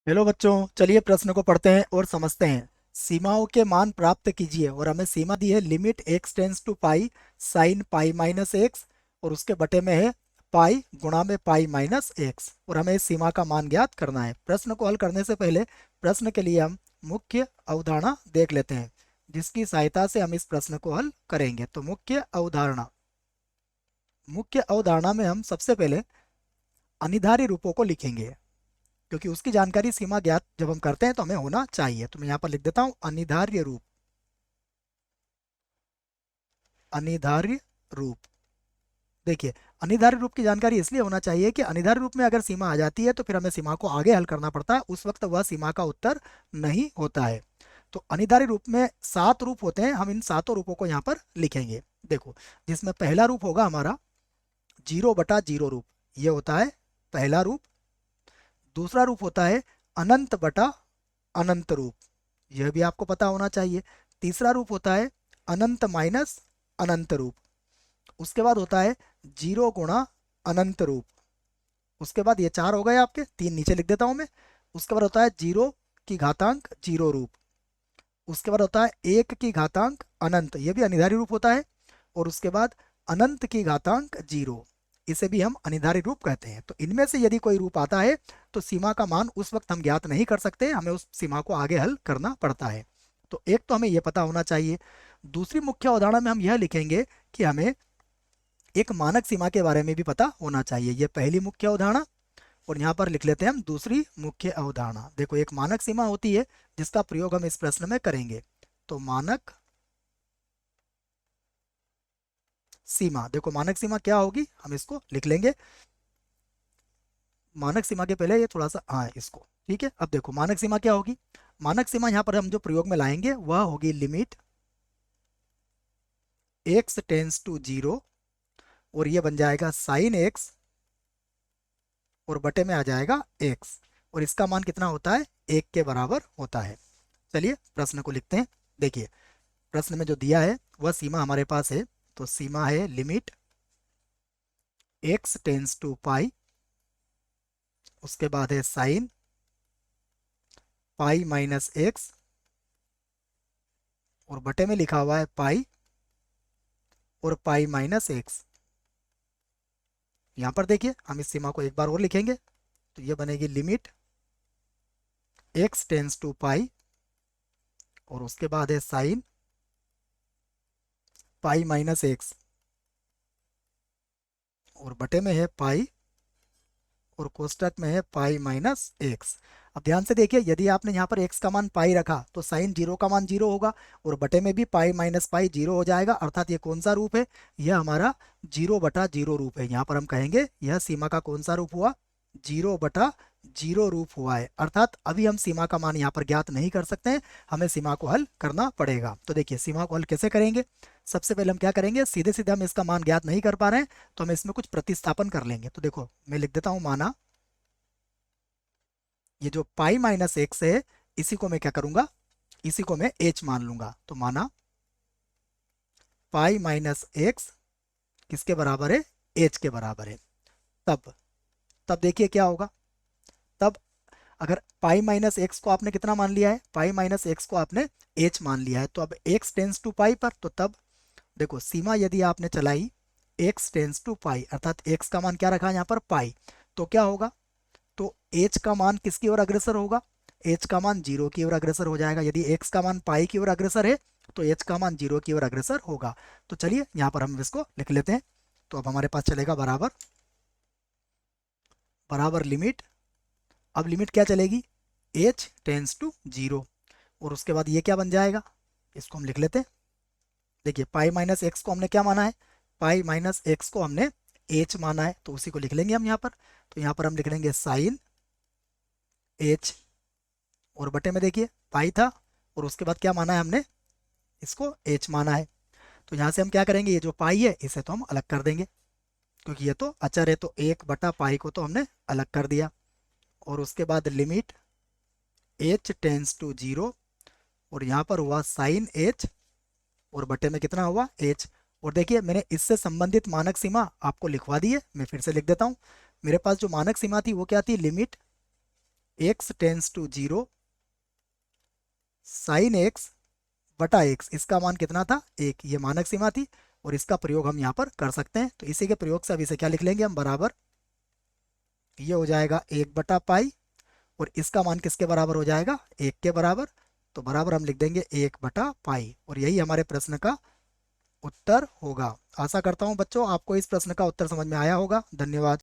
Hello बच्चों, चलिए प्रश्न को पढ़ते हैं और समझते हैं। सीमाओं के मान प्राप्त कीजिए और हमें सीमा दी है limit x tends to pi sine pi minus x और उसके बटे में है पाई गुणा में पाई माइनस एक्स और हमें इस सीमा का मान ज्ञात करना है। प्रश्न को हल करने से पहले प्रश्न के लिए हम मुख्य अवधारणा देख लेते हैं, जिसकी सहायता से हम इस प्रश्न को हल करेंगे। तो मुख्य अवधारणा में हम सबसे पहले अनिर्धारित रूपों को लिखेंगे, क्योंकि उसकी जानकारी सीमा ज्ञात जब हम करते हैं तो हमें होना चाहिए। तो मैं यहाँ पर लिख देता हूँ अनिर्धार्य रूप। अनिर्धार्य रूप, देखिए, अनिर्धारित रूप की जानकारी इसलिए होना चाहिए कि अनिर्धारित रूप में अगर सीमा आ जाती है तो फिर हमें सीमा को आगे हल करना पड़ता है, उस वक्त वह सीमा का उत्तर नहीं होता है। तो अनिर्धारित रूप में 7 रूप होते हैं, हम इन सातों रूपों को यहाँ पर लिखेंगे। देखो, जिसमें पहला रूप होगा हमारा 0/0 रूप, ये होता है पहला रूप। दूसरा रूप होता है अनंत बटा अनंत रूप, यह भी आपको पता होना चाहिए। तीसरा रूप होता है अनंत माइनस अनंत रूप। उसके बाद होता है 0 गुणा अनंत रूप। उसके बाद ये 4 हो गए आपके, 3 नीचे लिख देता हूं मैं। उसके बाद होता है 0 की घातांक 0 रूप। उसके बाद होता है 1 की घातांक अनंत, ये भी अनिर्धारित रूप होता है। और उसके बाद अनंत की घातांक 0, इसे भी हम अनिर्धारित रूप कहते हैं। तो इनमें से यदि कोई रूप आता है तो सीमा का मान उस वक्त हम ज्ञात नहीं कर सकते, हमें उस सीमा को आगे हल करना पड़ता है। तो एक तो हमें यह पता होना चाहिए। दूसरी मुख्य अवधारणा में हम यह लिखेंगे कि हमें एक मानक सीमा के बारे में भी पता होना चाहिए। यह पहली मुख्य अवधारणा, और यहाँ पर लिख लेते हैं हम दूसरी मुख्य अवधारणा। देखो, एक मानक सीमा होती है जिसका प्रयोग हम इस प्रश्न में करेंगे। तो मानक सीमा, देखो मानक सीमा क्या होगी हम इसको लिख लेंगे। मानक सीमा के पहले ये थोड़ा सा इसको ठीक है। अब देखो मानक सीमा क्या होगी। मानक सीमा यहाँ पर हम जो प्रयोग में लाएंगे वह होगी लिमिट x टेंस टू 0, और ये बन जाएगा साइन x, और बटे में आ जाएगा x, और इसका मान कितना होता है, 1 के बराबर होता है। चलिए प्रश्न को लिखते हैं। देखिए, प्रश्न में जो दिया है वह सीमा हमारे पास है। तो सीमा है लिमिट x टेंस टू पाई, उसके बाद है साइन पाई माइनस एक्स, और बटे में लिखा हुआ है पाई और पाई माइनस एक्स। यहाँ पर देखिए, हम इस सीमा को एक बार और लिखेंगे। तो ये बनेगी लिमिट x टेंस टू पाई, और उसके बाद है साइन पाई माइनस एक्स, और बटे में है पाई, और कोष्टक में है पाई माइनस एक्स। अब ध्यान से देखिए, यदि आपने यहाँ पर x का मान पाई रखा तो साइन 0 का मान 0 होगा, और बटे में भी पाई माइनस पाई 0 हो जाएगा। अर्थात ये कौन सा रूप है, यह हमारा 0/0 रूप है। यहाँ पर हम कहेंगे यह सीमा का कौन सा रूप हुआ, 0/0 रूप हुआ है। अर्थात अभी हम सीमा का मान यहाँ पर ज्ञात नहीं कर सकते हैं, हमें सीमा को हल करना पड़ेगा। तो देखिए, सीमा को हल कैसे करेंगे। सबसे पहले हम क्या करेंगे, सीधे सीधे हम इसका मान ज्ञात नहीं कर पा रहे हैं तो हम इसमें कुछ प्रतिस्थापन कर लेंगे। तो देखो, मैं लिख देता हूँ माना ये जो पाई माइनस एक्स है, इसी को मैं क्या करूंगा, इसी को मैं एच मान लूंगा। तो माना पाई माइनस एक्स किसके बराबर है, एच के बराबर है। तब तब देखिए क्या होगा। तब अगर पाई माइनस एक्स को आपने कितना मान लिया है, पाई माइनस एक्स को आपने एच मान लिया है, तो अब एक्स टेंस टू पाई पर, तो तब देखो सीमा यदि आपने चलाई एक्स टेंस टू पाई, अर्थात एक्स का मान क्या रखा है यहाँ पर, पाई, तो क्या होगा, तो एच का मान किसकी ओर अग्रसर होगा, एच का मान 0 की ओर अग्रसर हो जाएगा। यदि एक्स का मान पाई की ओर अग्रसर है तो एच का मान 0 की ओर अग्रसर होगा। तो चलिए यहाँ पर हम इसको लिख लेते हैं। तो अब हमारे पास चलेगा बराबर बराबर लिमिट, अब लिमिट क्या चलेगी, एच टेंस टू 0, और उसके बाद ये क्या बन जाएगा, इसको हम लिख लेते हैं। देखिए, पाई माइनस एक्स को हमने क्या माना है, पाई माइनस एक्स को हमने एच माना है, तो उसी को लिख लेंगे हम यहाँ पर। तो यहाँ पर हम लिख लेंगे साइन एच, और बटे में देखिए पाई था, और उसके बाद क्या माना है हमने, इसको एच माना है। तो यहाँ से हम क्या करेंगे, ये जो पाई है इसे तो हम अलग कर देंगे, क्योंकि ये तो अचर है, तो 1/पाई को तो हमने अलग कर दिया। और उसके बाद लिमिट एच टेंस टू 0, और यहाँ पर हुआ साइन एच, और बटे में कितना हुआ, एच। और देखिए, मैंने इससे संबंधित मानक सीमा आपको लिखवा दी है, मैं फिर से लिख देता हूँ। मेरे पास जो मानक सीमा थी वो क्या थी, limit x tends to 0 sine x बटा x, इसका मान कितना था 1, ये मानक सीमा थी और इसका प्रयोग हम यहाँ पर कर सकते हैं। तो इसी के प्रयोग से अब इसे क्या लिख लेंगे हम, बराबर, ये हो जाएगा 1/पाई और इसका मान किसके बराबर हो जाएगा, 1 के बराबर। तो बराबर हम लिख देंगे 1/पाई और यही हमारे प्रश्न का उत्तर होगा। आशा करता हूँ बच्चों आपको इस प्रश्न का उत्तर समझ में आया होगा। धन्यवाद।